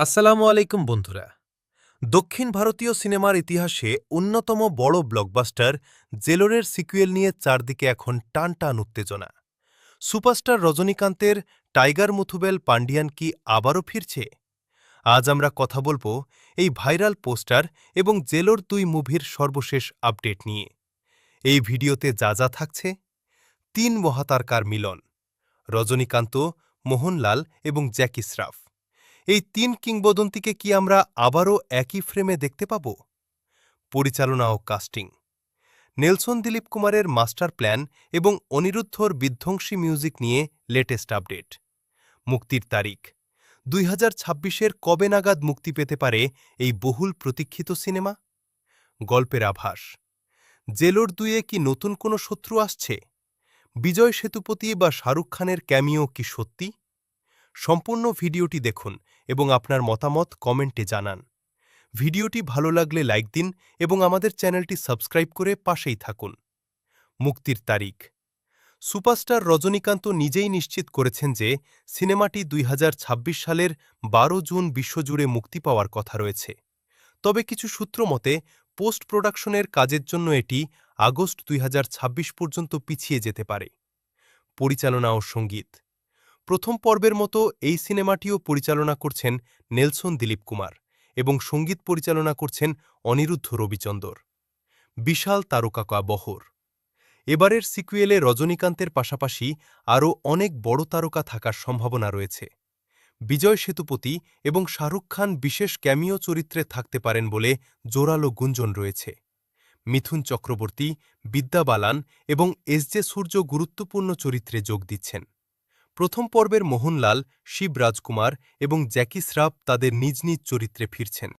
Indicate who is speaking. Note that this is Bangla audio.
Speaker 1: আসসালামু আলাইকুম বন্ধুরা। দক্ষিণ ভারতীয় সিনেমার ইতিহাসে অন্যতম বড় ব্লকবাস্টার জেলোরের সিকুয়েল নিয়ে চারদিকে এখন টান টান উত্তেজনা। সুপারস্টার রজনীকান্তের টাইগার মুথুবেল পান্ডিয়ান কি আবারও ফিরছে? আজ আমরা কথা বলবো এই ভাইরাল পোস্টার এবং জেলোর ২ মুভির সর্বশেষ আপডেট নিয়ে। এই ভিডিওতে যা যা থাকছে: ৩ মহাতারকার মিলন, রজনীকান্ত, মোহনলাল এবং জ্যাকি শ্রফ। এই ৩ কিংবদন্তিকে কি আমরা আবারও একই ফ্রেমে দেখতে পাব? পরিচালনা ও কাস্টিং: নেলসন দিলীপ কুমারের মাস্টার প্ল্যান এবং অনিরুদ্ধর বিধ্বংসী মিউজিক নিয়ে লেটেস্ট আপডেট। মুক্তির তারিখ: ২০২৬-এর কবে নাগাদ মুক্তি পেতে পারে এই বহুল প্রতীক্ষিত সিনেমা? গল্পের আভাস: জেলোর ২-এ কি নতুন কোনো শত্রু আসছে? বিজয় সেতুপতি বা শাহরুখ খানের ক্যামিও কি সত্যি? সম্পূর্ণ ভিডিওটি দেখুন এবং আপনার মতামত কমেন্টে জানান। ভিডিওটি ভালো লাগলে লাইক দিন এবং আমাদের চ্যানেলটি সাবস্ক্রাইব করে পাশেই থাকুন। মুক্তির তারিখ: সুপারস্টার রজনীকান্ত নিজেই নিশ্চিত করেছেন যে সিনেমাটি ২০২৬ সালের ১২ জুন বিশ্বজুড়ে মুক্তি পাওয়ার কথা রয়েছে। তবে কিছু সূত্র মতে পোস্ট প্রোডাকশনের কাজের জন্য এটি আগস্ট ২০২৬ পর্যন্ত পিছিয়ে যেতে পারে। পরিচালনা ও সঙ্গীত: প্রথম পর্বের মতো এই সিনেমাটিও পরিচালনা করছেন নেলসন দিলীপ কুমার এবং সঙ্গীত পরিচালনা করছেন অনিরুদ্ধ রবিচন্দর। বিশাল তারকা বহর: এবারের সিকুয়েলে রজনীকান্তের পাশাপাশি আরও অনেক বড় তারকা থাকার সম্ভাবনা রয়েছে। বিজয় সেতুপতি এবং শাহরুখ খান বিশেষ ক্যামিও চরিত্রে থাকতে পারেন বলে জোরালো গুঞ্জন রয়েছে। মিথুন চক্রবর্তী, বিদ্যা বালান এবং এসজে সূর্য গুরুত্বপূর্ণ চরিত্রে যোগ দিচ্ছেন। প্রথম পর্বের মোহনলাল, শিব রাজকুমার এবং জ্যাকি শ্রফ তাদের নিজ নিজ চরিত্রে ফিরছেন।